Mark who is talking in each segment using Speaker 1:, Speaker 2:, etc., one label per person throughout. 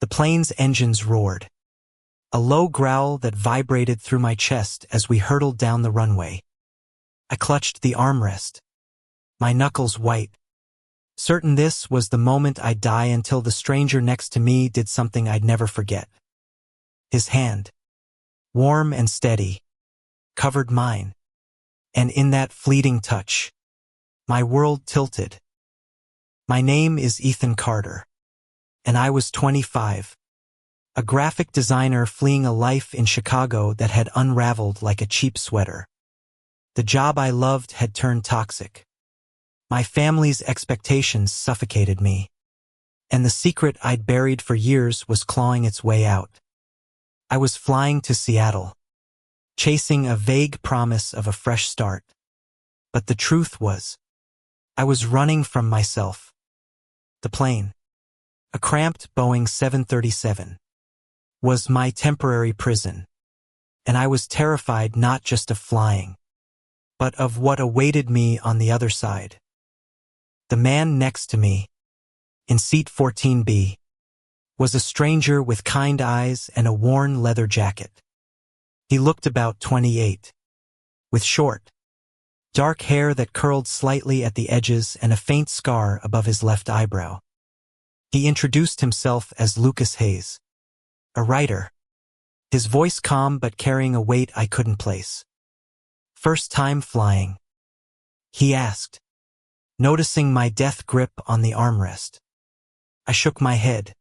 Speaker 1: plane's engines roared. A low growl that vibrated through my chest as we hurtled down the runway. I clutched the armrest, my knuckles white, certain this was the moment I'd die until the stranger next to me did something I'd never forget. His hand, warm and steady, covered mine, and in that fleeting touch, my world tilted. My name is Ethan Carter, and I was 25, a graphic designer fleeing a life in Chicago that had unraveled like a cheap sweater. The job I loved had turned toxic. My family's expectations suffocated me, and the secret I'd buried for years was clawing its way out. I was flying to Seattle, chasing a vague promise of a fresh start. But the truth was, I was running from myself. The plane, a cramped Boeing 737, was my temporary prison, and I was terrified not just of flying, but of what awaited me on the other side. The man next to me, in seat 14B, was a stranger with kind eyes and a worn leather jacket. He looked about 28, with short, dark hair that curled slightly at the edges and a faint scar above his left eyebrow. He introduced himself as Lucas Hayes, a writer, his voice calm but carrying a weight I couldn't place. "First time flying?" he asked, noticing my death grip on the armrest. I shook my head,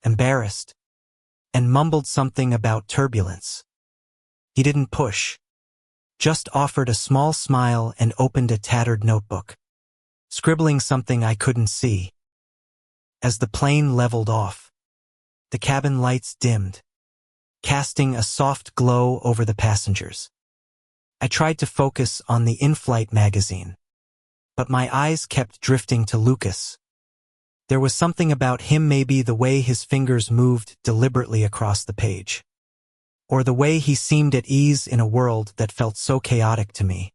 Speaker 1: embarrassed, and mumbled something about turbulence. He didn't push, just offered a small smile and opened a tattered notebook, scribbling something I couldn't see. As the plane leveled off, the cabin lights dimmed, casting a soft glow over the passengers. I tried to focus on the in-flight magazine, but my eyes kept drifting to Lucas. There was something about him, maybe the way his fingers moved deliberately across the page, or the way he seemed at ease in a world that felt so chaotic to me.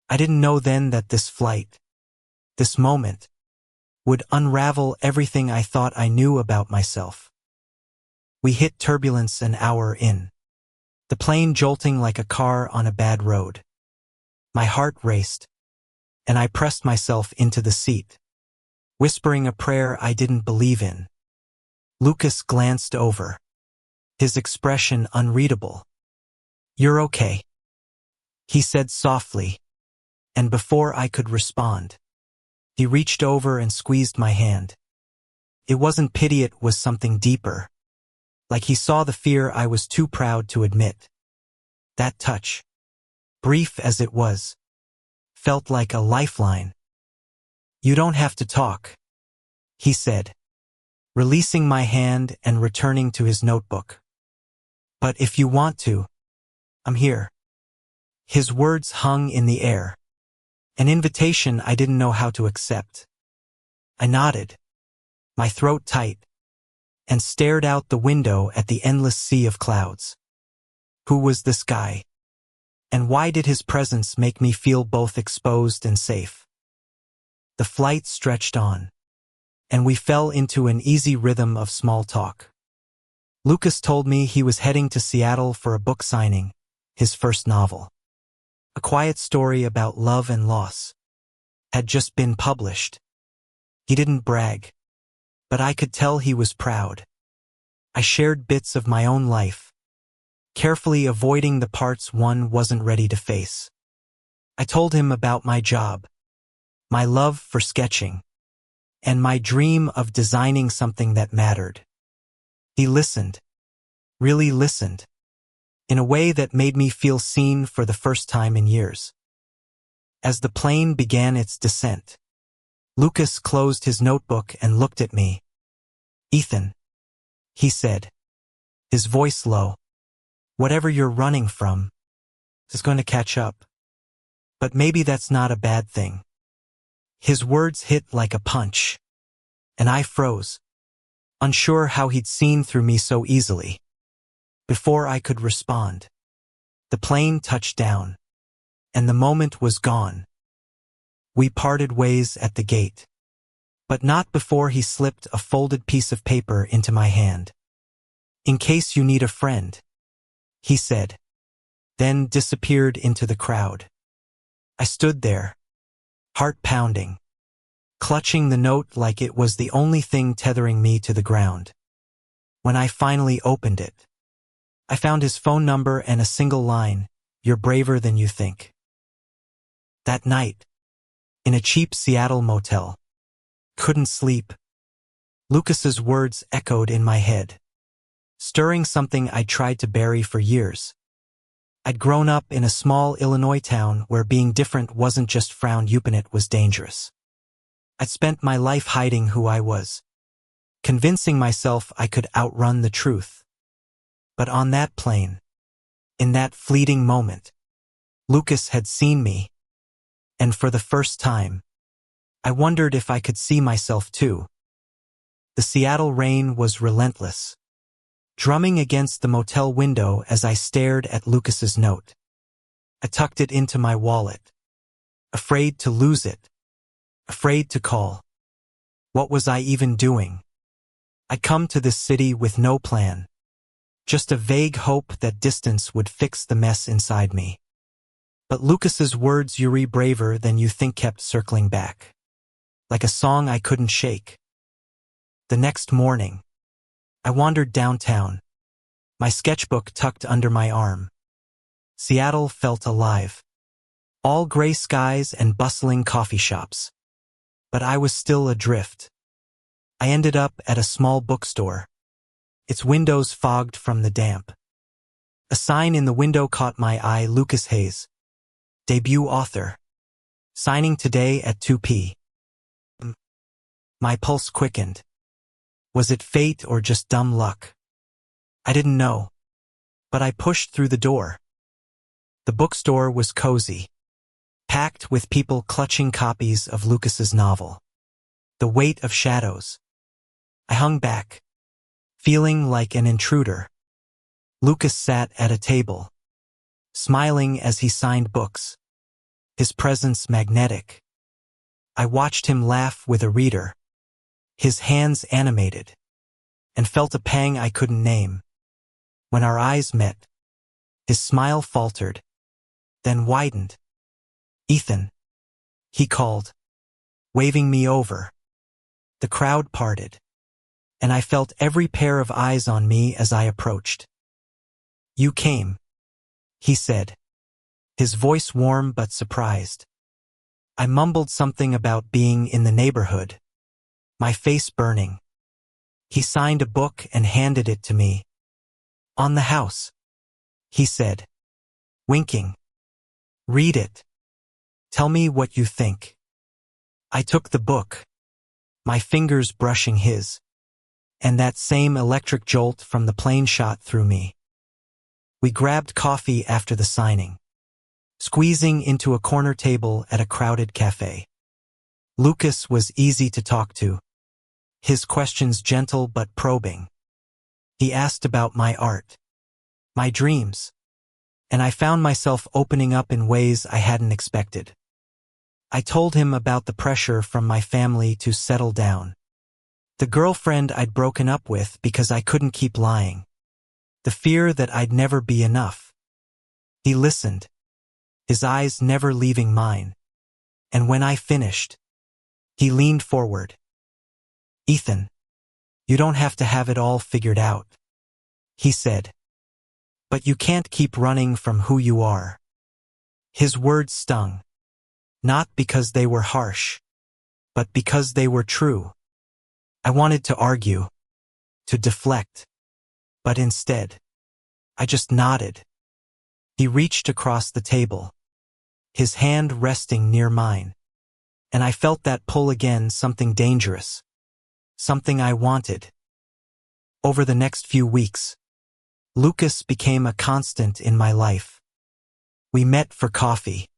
Speaker 1: I didn't know then that this flight, this moment, would unravel everything I thought I knew about myself. We hit turbulence an hour in, the plane jolting like a car on a bad road. My heart raced, and I pressed myself into the seat, whispering a prayer I didn't believe in. Lucas glanced over, his expression unreadable. "You're okay," he said softly, and before I could respond, he reached over and squeezed my hand. It wasn't pity, it was something deeper, like he saw the fear I was too proud to admit. That touch, brief as it was, felt like a lifeline. "You don't have to talk," he said, releasing my hand and returning to his notebook. "But if you want to, I'm here." His words hung in the air, an invitation I didn't know how to accept. I nodded, my throat tight, and stared out the window at the endless sea of clouds. Who was this guy? And why did his presence make me feel both exposed and safe? The flight stretched on, and we fell into an easy rhythm of small talk. Lucas told me he was heading to Seattle for a book signing, his first novel. A quiet story about love and loss had just been published. He didn't brag, but I could tell he was proud. I shared bits of my own life, carefully avoiding the parts one wasn't ready to face. I told him about my job, my love for sketching, and my dream of designing something that mattered. He listened, really listened, in a way that made me feel seen for the first time in years. As the plane began its descent, Lucas closed his notebook and looked at me. "Ethan," he said, his voice low, "whatever you're running from is going to catch up. But maybe that's not a bad thing." His words hit like a punch, and I froze, unsure how he'd seen through me so easily. Before I could respond, the plane touched down, and the moment was gone. We parted ways at the gate, but not before he slipped a folded piece of paper into my hand. "In case you need a friend," he said, then disappeared into the crowd. I stood there, heart pounding, clutching the note like it was the only thing tethering me to the ground. When I finally opened it, I found his phone number and a single line, "You're braver than you think." That night, in a cheap Seattle motel, couldn't sleep. Lucas's words echoed in my head, stirring something I'd tried to bury for years. I'd grown up in a small Illinois town where being different wasn't just frowned upon, it was dangerous. I'd spent my life hiding who I was, convincing myself I could outrun the truth. But on that plane, in that fleeting moment, Lucas had seen me, and for the first time, I wondered if I could see myself too. The Seattle rain was relentless, drumming against the motel window as I stared at Lucas's note. I tucked it into my wallet, afraid to lose it, afraid to call. What was I even doing? I'd come to this city with no plan, just a vague hope that distance would fix the mess inside me. But Lucas's words, "You're braver than you think," kept circling back, like a song I couldn't shake. The next morning, I wandered downtown, my sketchbook tucked under my arm. Seattle felt alive, all gray skies and bustling coffee shops. But I was still adrift. I ended up at a small bookstore, its windows fogged from the damp. A sign in the window caught my eye, "Lucas Hayes, debut author, signing today at 2 p.m. My pulse quickened. Was it fate or just dumb luck? I didn't know, but I pushed through the door. The bookstore was cozy, packed with people clutching copies of Lucas's novel, The Weight of Shadows. I hung back, feeling like an intruder. Lucas sat at a table, smiling as he signed books, his presence magnetic. I watched him laugh with a reader, his hands animated, and felt a pang I couldn't name. When our eyes met, his smile faltered, then widened. "Ethan," he called, waving me over. The crowd parted, and I felt every pair of eyes on me as I approached. "You came," he said, his voice warm but surprised. I mumbled something about being in the neighborhood, my face burning. He signed a book and handed it to me. "On the house," he said, winking. "Read it. Tell me what you think." I took the book, my fingers brushing his, and that same electric jolt from the plane shot through me. We grabbed coffee after the signing, squeezing into a corner table at a crowded cafe. Lucas was easy to talk to, his questions gentle but probing. He asked about my art, my dreams, and I found myself opening up in ways I hadn't expected. I told him about the pressure from my family to settle down, the girlfriend I'd broken up with because I couldn't keep lying, the fear that I'd never be enough. He listened, his eyes never leaving mine, and when I finished, he leaned forward. "Ethan, you don't have to have it all figured out," he said. "But you can't keep running from who you are." His words stung, not because they were harsh, but because they were true. I wanted to argue, to deflect, but instead, I just nodded. He reached across the table, his hand resting near mine, and I felt that pull again, something dangerous, something I wanted. Over the next few weeks, Lucas became a constant in my life. We met for coffee,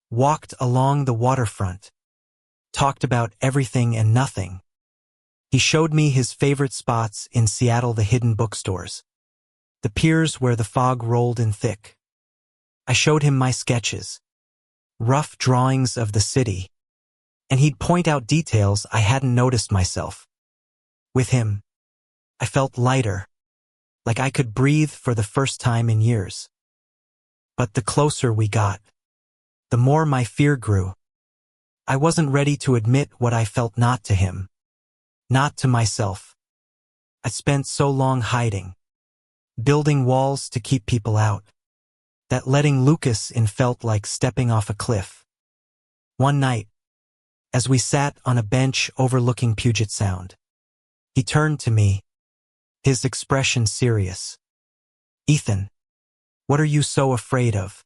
Speaker 1: walked along the waterfront, talked about everything and nothing. He showed me his favorite spots in Seattle, the hidden bookstores, the piers where the fog rolled in thick. I showed him my sketches, rough drawings of the city, and he'd point out details I hadn't noticed myself. With him, I felt lighter, like I could breathe for the first time in years. But the closer we got, the more my fear grew. I wasn't ready to admit what I felt, not to him, not to myself. I spent so long hiding, building walls to keep people out, that letting Lucas in felt like stepping off a cliff. One night, as we sat on a bench overlooking Puget Sound, he turned to me, his expression serious. "Ethan, what are you so afraid of?"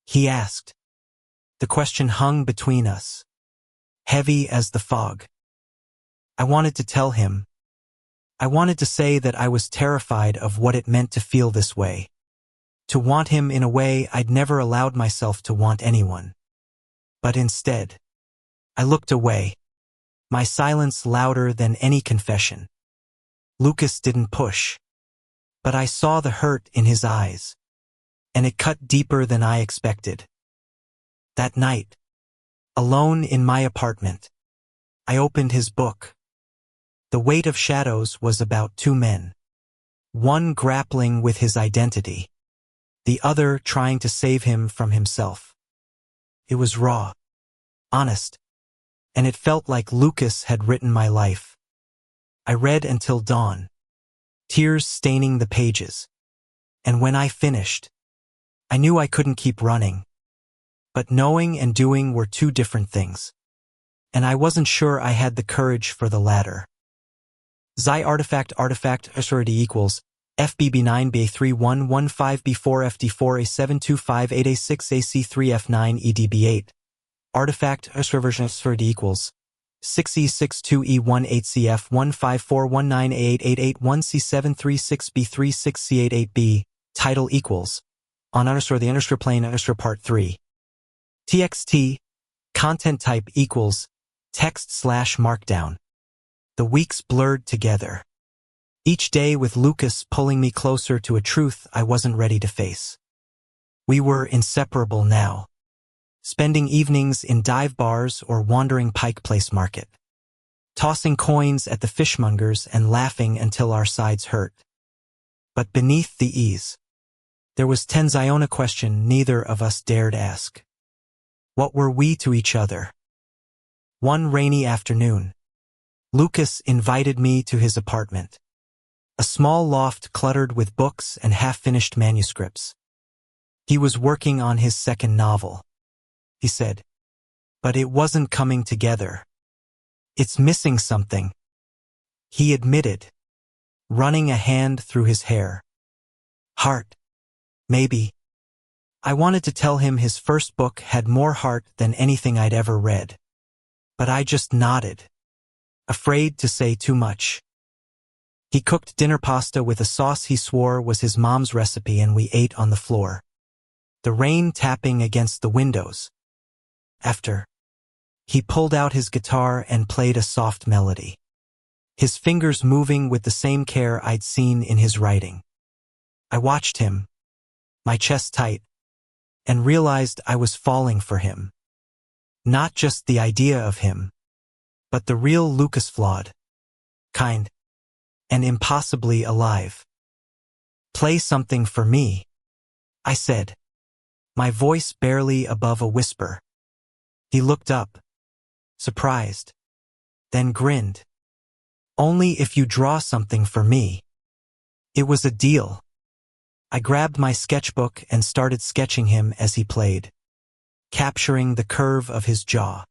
Speaker 1: he asked. The question hung between us, heavy as the fog. I wanted to tell him. I wanted to say that I was terrified of what it meant to feel this way, to want him in a way I'd never allowed myself to want anyone. But instead, I looked away, my silence louder than any confession. Lucas didn't push, but I saw the hurt in his eyes, and it cut deeper than I expected. That night, alone in my apartment, I opened his book. The Weight of Shadows was about two men, one grappling with his identity, the other trying to save him from himself. It was raw, honest, and it felt like Lucas had written my life. I read until dawn, tears staining the pages, and when I finished, I knew I couldn't keep running. But knowing and doing were two different things, and I wasn't sure I had the courage for the latter. Xi artifact authority equals FBB9 B3115 B4 FD4 A725 8A6 AC3 F9 EDB8. Artifact authority equals 6E62E18 CF 15419A8881 C736 B36 C88B. Title equals on the underscore plane underscore part 3. TXT, content type equals text/markdown. The weeks blurred together, each day with Lucas pulling me closer to a truth I wasn't ready to face. We were inseparable now, spending evenings in dive bars or wandering Pike Place Market, tossing coins at the fishmongers and laughing until our sides hurt. But beneath the ease, there was a question neither of us dared ask. What were we to each other? One rainy afternoon, Lucas invited me to his apartment, a small loft cluttered with books and half-finished manuscripts. He was working on his second novel, he said, but it wasn't coming together. It's missing something, he admitted, running a hand through his hair. Heart, maybe. I wanted to tell him his first book had more heart than anything I'd ever read. But I just nodded, afraid to say too much. He cooked dinner pasta with a sauce he swore was his mom's recipe, and we ate on the floor, the rain tapping against the windows. After, he pulled out his guitar and played a soft melody, his fingers moving with the same care I'd seen in his writing. I watched him, my chest tight, and realized I was falling for him. Not just the idea of him, but the real Lucas, flawed, kind, and impossibly alive. Play something for me, I said, my voice barely above a whisper. He looked up, surprised, then grinned. Only if you draw something for me. It was a deal. I grabbed my sketchbook and started sketching him as he played, capturing the curve of his jaw,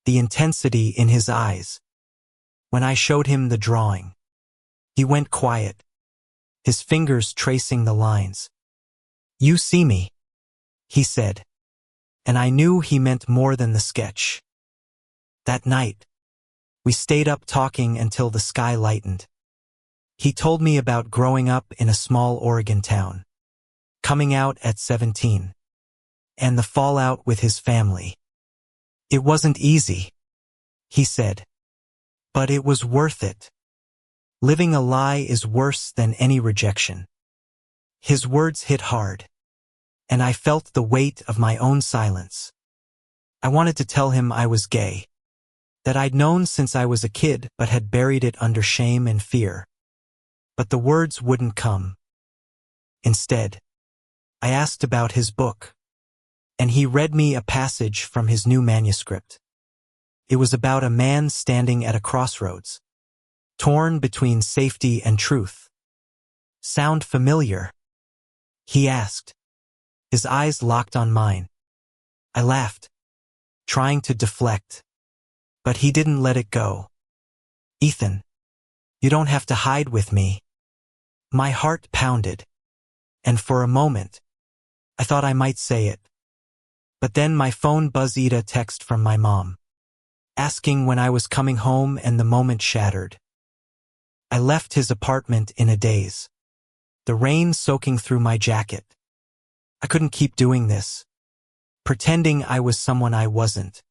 Speaker 1: the intensity in his eyes. When I showed him the drawing, he went quiet, his fingers tracing the lines. "You see me," he said, and I knew he meant more than the sketch. That night, we stayed up talking until the sky lightened. He told me about growing up in a small Oregon town, coming out at 17, and the fallout with his family. It wasn't easy, he said, but it was worth it. Living a lie is worse than any rejection. His words hit hard, and I felt the weight of my own silence. I wanted to tell him I was gay, that I'd known since I was a kid but had buried it under shame and fear. But the words wouldn't come. Instead, I asked about his book, and he read me a passage from his new manuscript. It was about a man standing at a crossroads, torn between safety and truth. "Sound familiar?" he asked. His eyes locked on mine. I laughed, trying to deflect, but he didn't let it go. "Ethan, you don't have to hide with me." My heart pounded, and for a moment, I thought I might say it. But then my phone buzzed a text from my mom, asking when I was coming home, and the moment shattered. I left his apartment in a daze, the rain soaking through my jacket. I couldn't keep doing this, pretending I was someone I wasn't.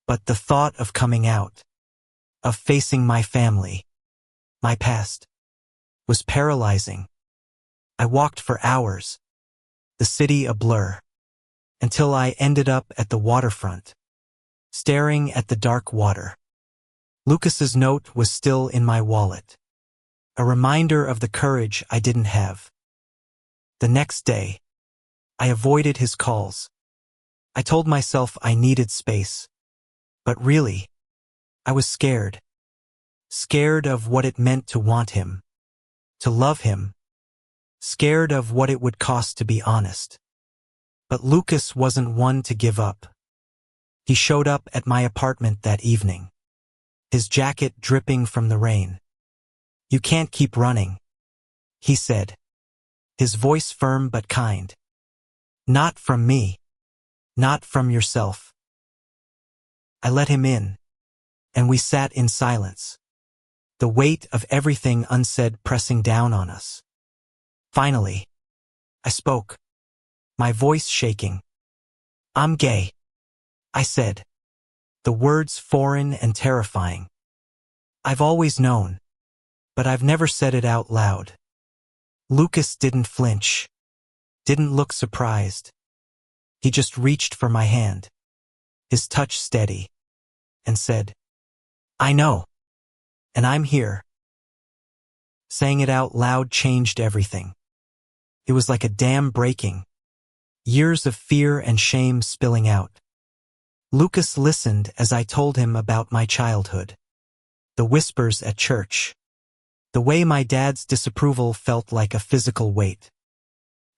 Speaker 1: But the thought of coming out, of facing my family, my past, was paralyzing. I walked for hours, the city a blur, until I ended up at the waterfront, staring at the dark water. Lucas's note was still in my wallet, a reminder of the courage I didn't have. The next day, I avoided his calls. I told myself I needed space, but really, I was scared. Scared of what it meant to want him, to love him. Scared of what it would cost to be honest. But Lucas wasn't one to give up. He showed up at my apartment that evening, his jacket dripping from the rain. "You can't keep running," he said, his voice firm but kind. "Not from me. Not from yourself." I let him in, and we sat in silence, the weight of everything unsaid pressing down on us. Finally, I spoke, my voice shaking. "I'm gay," I said, the words foreign and terrifying. "I've always known, but I've never said it out loud." Lucas didn't flinch, didn't look surprised. He just reached for my hand, his touch steady, and said, "I know, and I'm here." Saying it out loud changed everything. It was like a dam breaking, years of fear and shame spilling out. Lucas listened as I told him about my childhood, the whispers at church, the way my dad's disapproval felt like a physical weight.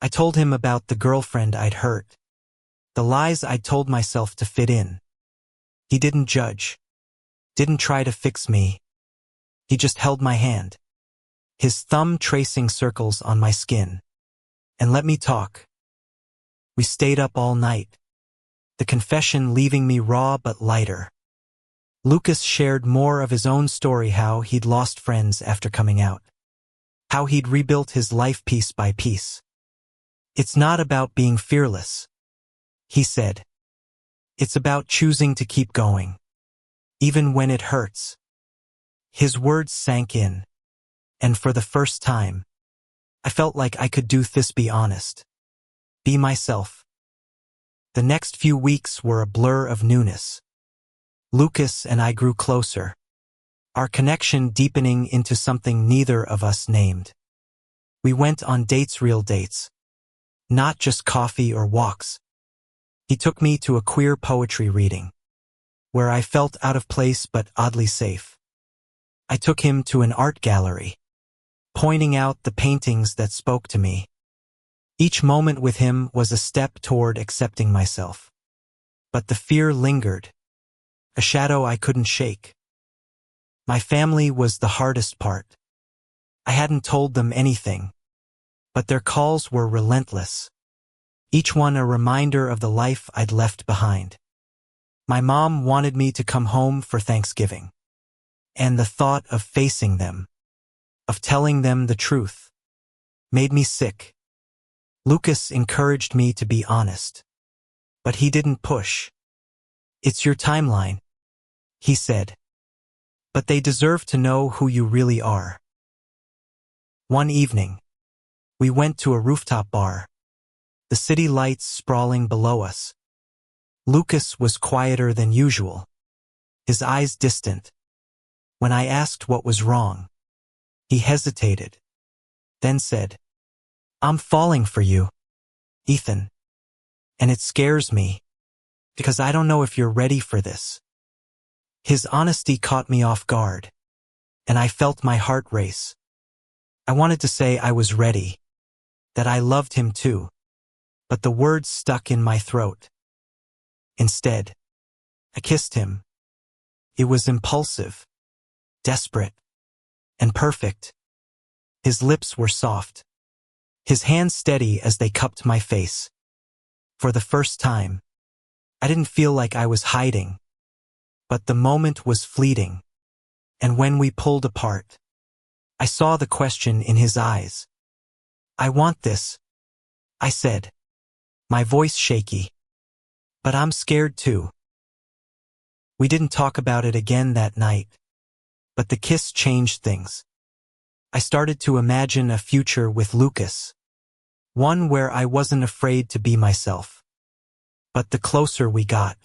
Speaker 1: I told him about the girlfriend I'd hurt, the lies I'd told myself to fit in. He didn't judge, didn't try to fix me. He just held my hand, his thumb tracing circles on my skin, and let me talk. We stayed up all night, the confession leaving me raw but lighter. Lucas shared more of his own story, how he'd lost friends after coming out, how he'd rebuilt his life piece by piece. "It's not about being fearless," he said. "It's about choosing to keep going, even when it hurts." His words sank in, and for the first time, I felt like I could do this, be honest, be myself. The next few weeks were a blur of newness. Lucas and I grew closer, our connection deepening into something neither of us named. We went on dates, real dates, not just coffee or walks. He took me to a queer poetry reading, where I felt out of place but oddly safe. I took him to an art gallery, pointing out the paintings that spoke to me. Each moment with him was a step toward accepting myself. But the fear lingered, a shadow I couldn't shake. My family was the hardest part. I hadn't told them anything, but their calls were relentless, each one a reminder of the life I'd left behind. My mom wanted me to come home for Thanksgiving, and the thought of facing them, of telling them the truth, made me sick. Lucas encouraged me to be honest, but he didn't push. "It's your timeline," he said, "but they deserve to know who you really are." One evening, we went to a rooftop bar, the city lights sprawling below us. Lucas was quieter than usual, his eyes distant. When I asked what was wrong, he hesitated, then said, "I'm falling for you, Ethan. And it scares me, because I don't know if you're ready for this." His honesty caught me off guard, and I felt my heart race. I wanted to say I was ready, that I loved him too, but the words stuck in my throat. Instead, I kissed him. It was impulsive, desperate, and perfect. His lips were soft, his hands steady as they cupped my face. For the first time, I didn't feel like I was hiding, but the moment was fleeting, and when we pulled apart, I saw the question in his eyes. "I want this," I said, my voice shaky. "But I'm scared too." We didn't talk about it again that night, but the kiss changed things. I started to imagine a future with Lucas, one where I wasn't afraid to be myself. But the closer we got,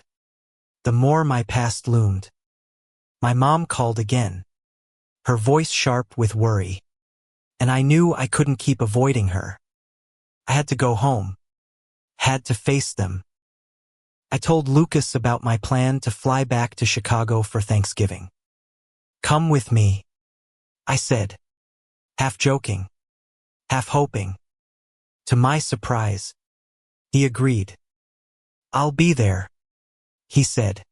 Speaker 1: the more my past loomed. My mom called again, her voice sharp with worry, and I knew I couldn't keep avoiding her. I had to go home, had to face them. I told Lucas about my plan to fly back to Chicago for Thanksgiving. "Come with me," I said, half joking, half hoping. To my surprise, he agreed. "I'll be there," he said.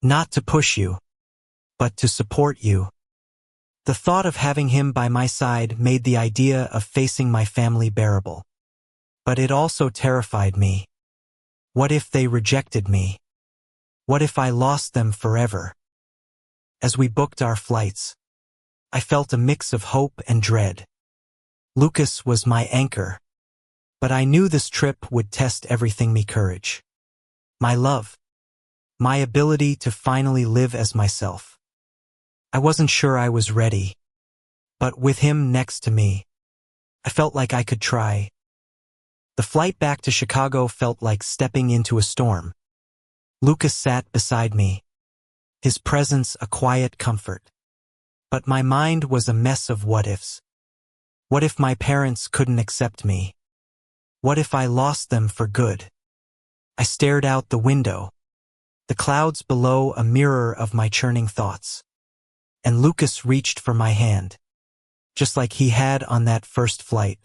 Speaker 1: "Not to push you, but to support you." The thought of having him by my side made the idea of facing my family bearable. But it also terrified me. What if they rejected me? What if I lost them forever? As we booked our flights, I felt a mix of hope and dread. Lucas was my anchor, but I knew this trip would test everything: me courage, my love, my ability to finally live as myself. I wasn't sure I was ready, but with him next to me, I felt like I could try. The flight back to Chicago felt like stepping into a storm. Lucas sat beside me, his presence a quiet comfort. But my mind was a mess of what-ifs. What if my parents couldn't accept me? What if I lost them for good? I stared out the window, the clouds below a mirror of my churning thoughts. And Lucas reached for my hand, just like he had on that first flight.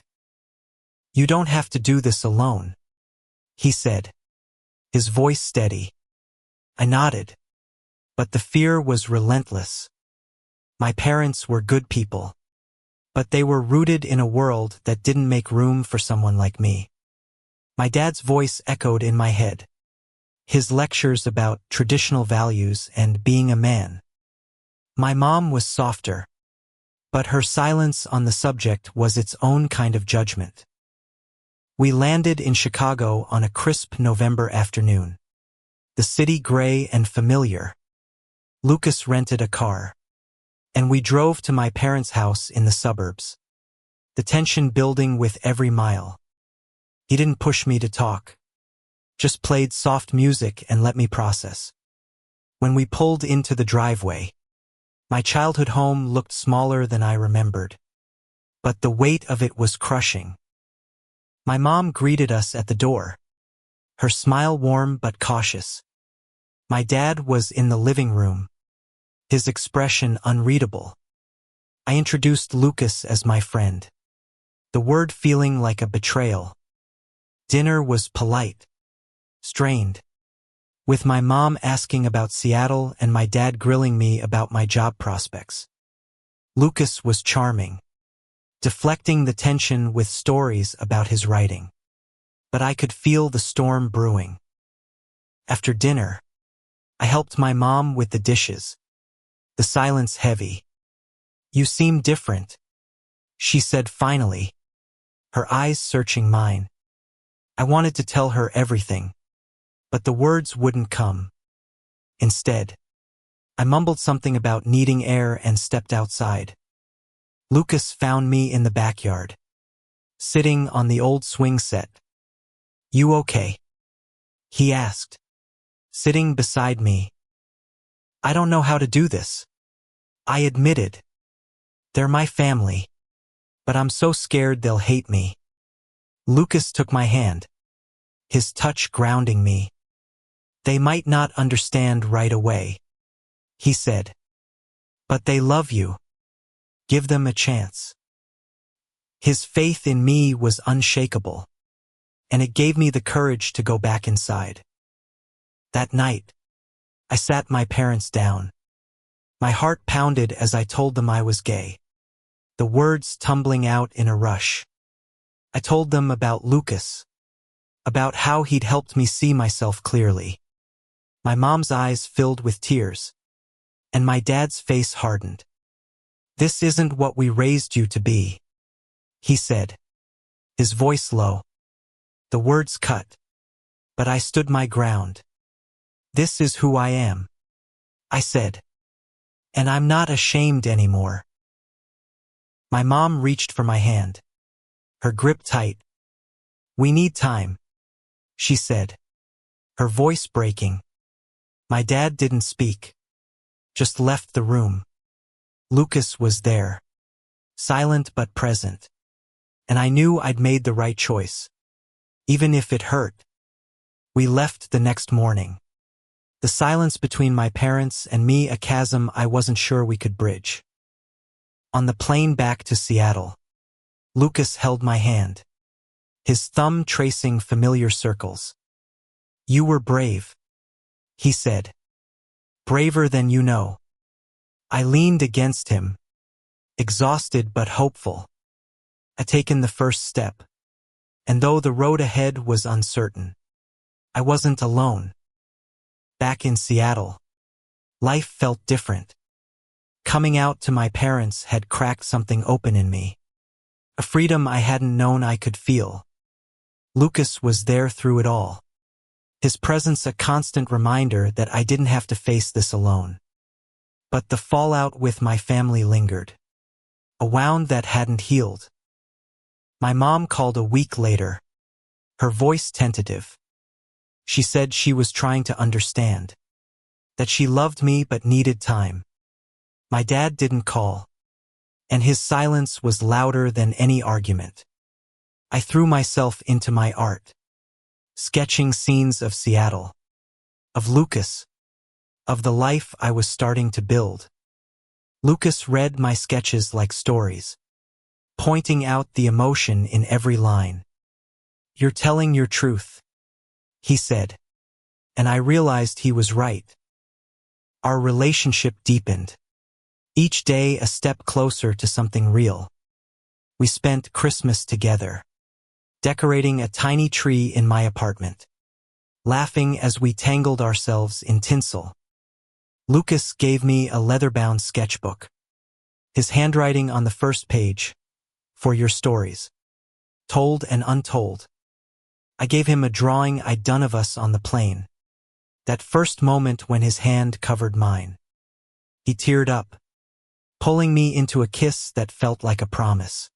Speaker 1: "You don't have to do this alone," he said, his voice steady. I nodded, but the fear was relentless. My parents were good people, but they were rooted in a world that didn't make room for someone like me. My dad's voice echoed in my head, his lectures about traditional values and being a man. My mom was softer, but her silence on the subject was its own kind of judgment. We landed in Chicago on a crisp November afternoon, the city gray and familiar. Lucas rented a car, and we drove to my parents' house in the suburbs, the tension building with every mile. He didn't push me to talk, just played soft music and let me process. When we pulled into the driveway, my childhood home looked smaller than I remembered, but the weight of it was crushing. My mom greeted us at the door, her smile warm but cautious. My dad was in the living room, his expression unreadable. I introduced Lucas as my friend, the word feeling like a betrayal. Dinner was polite, strained, with my mom asking about Seattle and my dad grilling me about my job prospects. Lucas was charming, deflecting the tension with stories about his writing. But I could feel the storm brewing. After dinner, I helped my mom with the dishes, the silence heavy. "You seem different," she said finally, her eyes searching mine. I wanted to tell her everything, but the words wouldn't come. Instead, I mumbled something about needing air and stepped outside. Lucas found me in the backyard, sitting on the old swing set. "You okay?" he asked. sitting beside me. I don't know how to do this, I admitted. They're my family, but I'm so scared they'll hate me. Lucas took my hand, his touch grounding me. They might not understand right away, he said. But they love you. Give them a chance. His faith in me was unshakable, and it gave me the courage to go back inside. That night, I sat my parents down. My heart pounded as I told them I was gay, the words tumbling out in a rush. I told them about Lucas, about how he'd helped me see myself clearly. My mom's eyes filled with tears, and my dad's face hardened. This isn't what we raised you to be, he said, his voice low. The words cut, but I stood my ground. This is who I am, I said, and I'm not ashamed anymore. My mom reached for my hand, her grip tight. We need time, she said, her voice breaking. My dad didn't speak, just left the room. Lucas was there, silent but present, and I knew I'd made the right choice, even if it hurt. We left the next morning, the silence between my parents and me a chasm I wasn't sure we could bridge. On the plane back to Seattle, Lucas held my hand, his thumb tracing familiar circles. You were brave, he said. Braver than you know. I leaned against him, exhausted but hopeful. I'd taken the first step, and though the road ahead was uncertain, I wasn't alone. Back in Seattle, life felt different. Coming out to my parents had cracked something open in me, a freedom I hadn't known I could feel. Lucas was there through it all, his presence a constant reminder that I didn't have to face this alone. But the fallout with my family lingered, a wound that hadn't healed. My mom called a week later, her voice tentative. She said she was trying to understand, that she loved me but needed time. My dad didn't call, and his silence was louder than any argument. I threw myself into my art, sketching scenes of Seattle, of Lucas, of the life I was starting to build. Lucas read my sketches like stories, pointing out the emotion in every line. You're telling your truth, he said, and I realized he was right. Our relationship deepened, each day a step closer to something real. We spent Christmas together, decorating a tiny tree in my apartment, laughing as we tangled ourselves in tinsel. Lucas gave me a leather-bound sketchbook, his handwriting on the first page, for your stories, told and untold. I gave him a drawing I'd done of us on the plane, that first moment when his hand covered mine. He teared up, pulling me into a kiss that felt like a promise.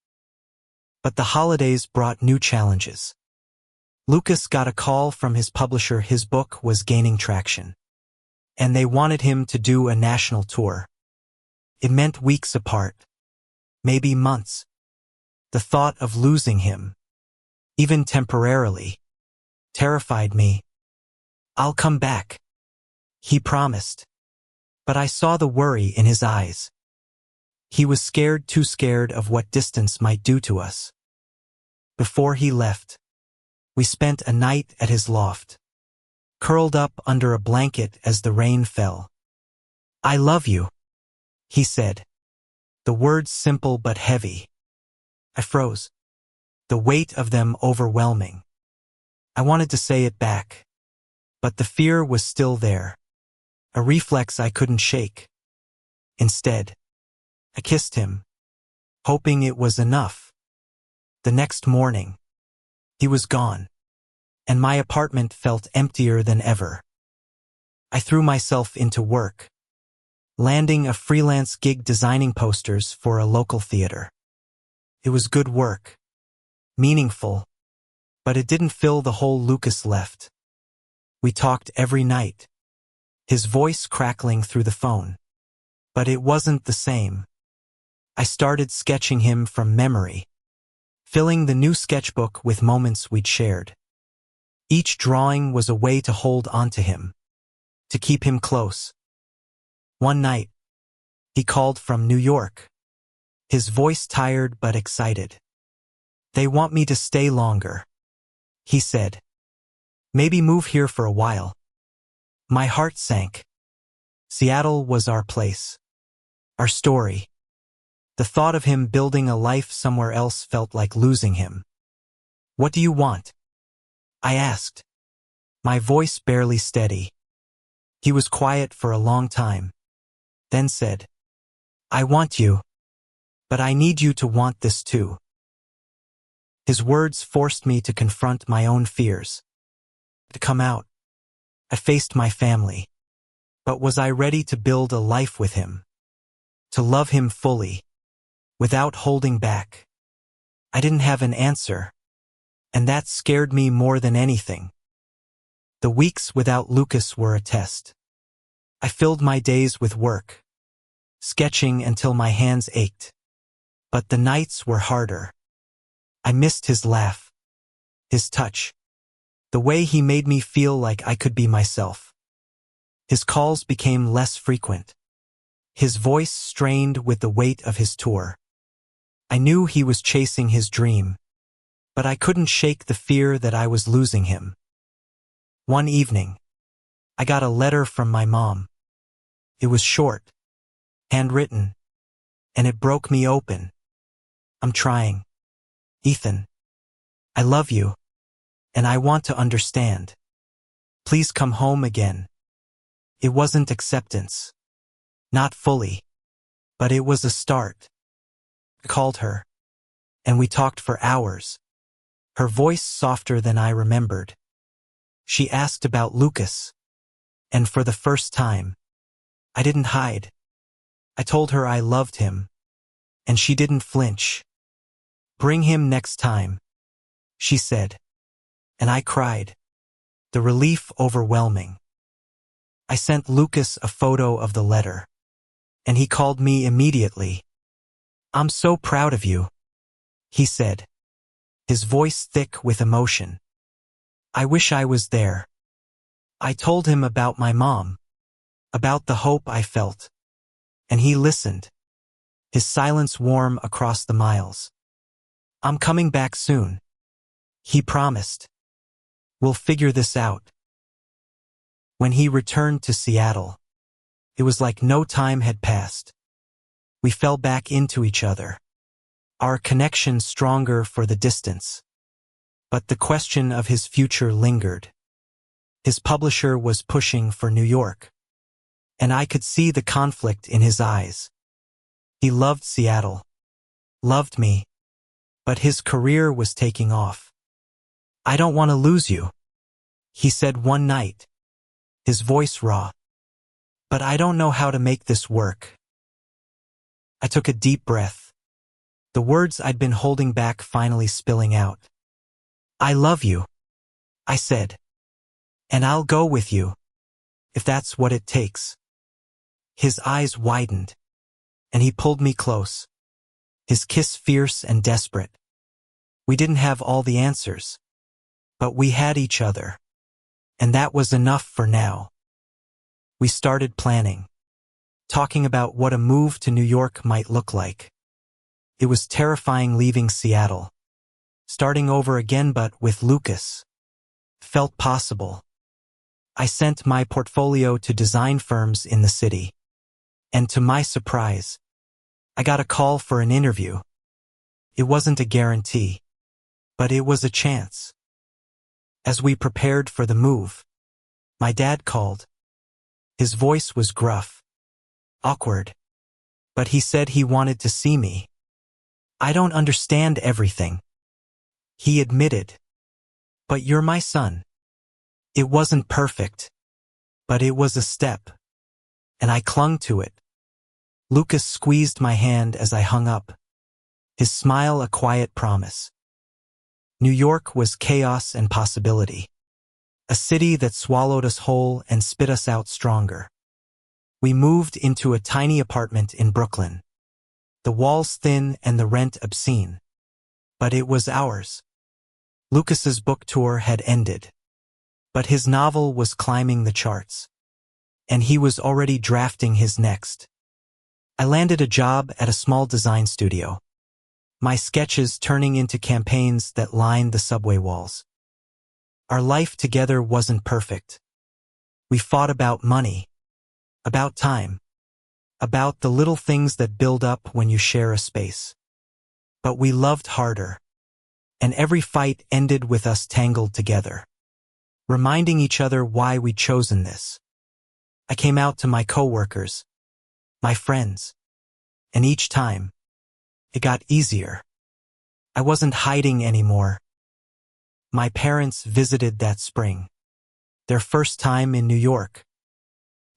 Speaker 1: But the holidays brought new challenges. Lucas got a call from his publisher his book was gaining traction, and they wanted him to do a national tour. It meant weeks apart, maybe months. The thought of losing him, even temporarily, terrified me. I'll come back, he promised. But I saw the worry in his eyes. He was scared, too scared of what distance might do to us. Before he left, we spent a night at his loft, curled up under a blanket as the rain fell. I love you, he said, the words simple but heavy. I froze, the weight of them overwhelming. I wanted to say it back, but the fear was still there, a reflex I couldn't shake. Instead, I kissed him, hoping it was enough. The next morning, he was gone, and my apartment felt emptier than ever. I threw myself into work, landing a freelance gig designing posters for a local theater. It was good work, meaningful, but it didn't fill the hole Lucas left. We talked every night, his voice crackling through the phone. But it wasn't the same. I started sketching him from memory, filling the new sketchbook with moments we'd shared. Each drawing was a way to hold onto him, to keep him close. One night, he called from New York, his voice tired but excited. "They want me to stay longer," he said. "Maybe move here for a while." My heart sank. Seattle was our place, our story. The thought of him building a life somewhere else felt like losing him. "What do you want?" I asked, my voice barely steady. He was quiet for a long time, then said, "I want you, but I need you to want this too." His words forced me to confront my own fears, to come out. I faced my family. But was I ready to build a life with him? To love him fully, without holding back? I didn't have an answer, and that scared me more than anything. The weeks without Lucas were a test. I filled my days with work, sketching until my hands ached. But the nights were harder. I missed his laugh, his touch, the way he made me feel like I could be myself. His calls became less frequent. His voice strained with the weight of his tour. I knew he was chasing his dream, but I couldn't shake the fear that I was losing him. One evening, I got a letter from my mom. It was short, handwritten, and it broke me open. "I'm trying, Ethan. I love you, and I want to understand. Please come home again." It wasn't acceptance. Not fully. But it was a start. I called her, and we talked for hours, her voice softer than I remembered. She asked about Lucas, and for the first time, I didn't hide. I told her I loved him, and she didn't flinch. "Bring him next time," she said, and I cried, the relief overwhelming. I sent Lucas a photo of the letter, and he called me immediately. "I'm so proud of you," he said, his voice thick with emotion. I wish I was there. I told him about my mom, about the hope I felt, and he listened, his silence warm across the miles. "I'm coming back soon," he promised. "We'll figure this out." When he returned to Seattle, it was like no time had passed. We fell back into each other, our connection stronger for the distance. But the question of his future lingered. His publisher was pushing for New York, and I could see the conflict in his eyes. He loved Seattle, loved me, but his career was taking off. "I don't want to lose you," he said one night, his voice raw. "But I don't know how to make this work." I took a deep breath, the words I'd been holding back finally spilling out. "I love you," I said, "and I'll go with you, if that's what it takes." His eyes widened, and he pulled me close, his kiss fierce and desperate. We didn't have all the answers, but we had each other, and that was enough for now. We started planning, talking about what a move to New York might look like. It was terrifying leaving Seattle, starting over again but with Lucas. Felt possible. I sent my portfolio to design firms in the city, and to my surprise, I got a call for an interview. It wasn't a guarantee, but it was a chance. As we prepared for the move, my dad called. His voice was gruff, awkward, but he said he wanted to see me. "I don't understand everything," he admitted, "but you're my son." It wasn't perfect, but it was a step, and I clung to it. Lucas squeezed my hand as I hung up, his smile a quiet promise. New York was chaos and possibility, A city that swallowed us whole and spit us out stronger. We moved into a tiny apartment in Brooklyn. The walls thin and the rent obscene. But it was ours. Lucas's book tour had ended. But his novel was climbing the charts. And he was already drafting his next. I landed a job at a small design studio. My sketches turning into campaigns that lined the subway walls. Our life together wasn't perfect. We fought about money, about time, about the little things that build up when you share a space. But we loved harder, and every fight ended with us tangled together, reminding each other why we'd chosen this. I came out to my coworkers, my friends, and each time, it got easier. I wasn't hiding anymore. My parents visited that spring. Their first time in New York.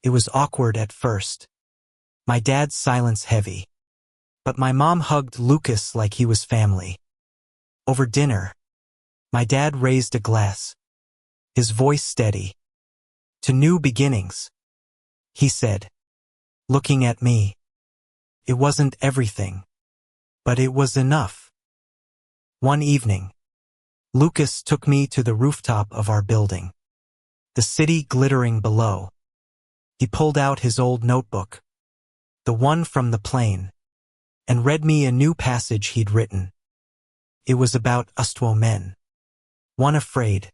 Speaker 1: It was awkward at first. My dad's silence heavy. But my mom hugged Lucas like he was family. Over dinner, my dad raised a glass. His voice steady. To new beginnings, he said, looking at me. It wasn't everything, but it was enough. One evening, Lucas took me to the rooftop of our building, the city glittering below. He pulled out his old notebook, the one from the plane, and read me a new passage he'd written. It was about us two men, one afraid,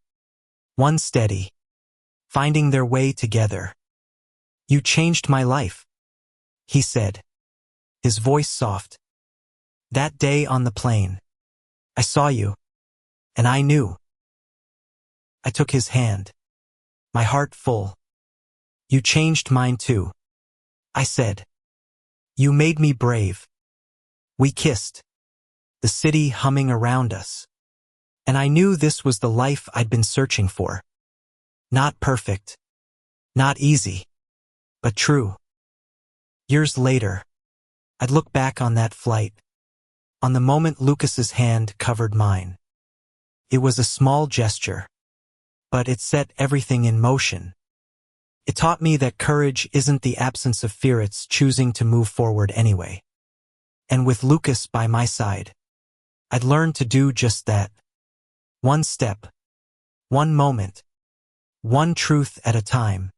Speaker 1: one steady, finding their way together. You changed my life, he said, his voice soft. That day on the plane, I saw you. And I knew. I took his hand, my heart full. You changed mine too, I said. You made me brave. We kissed, the city humming around us. And I knew this was the life I'd been searching for. Not perfect, not easy, but true. Years later, I'd look back on that flight, on the moment Lucas's hand covered mine. It was a small gesture, but it set everything in motion. It taught me that courage isn't the absence of fear, it's choosing to move forward anyway. And with Lucas by my side, I'd learned to do just that. One step, one moment, one truth at a time.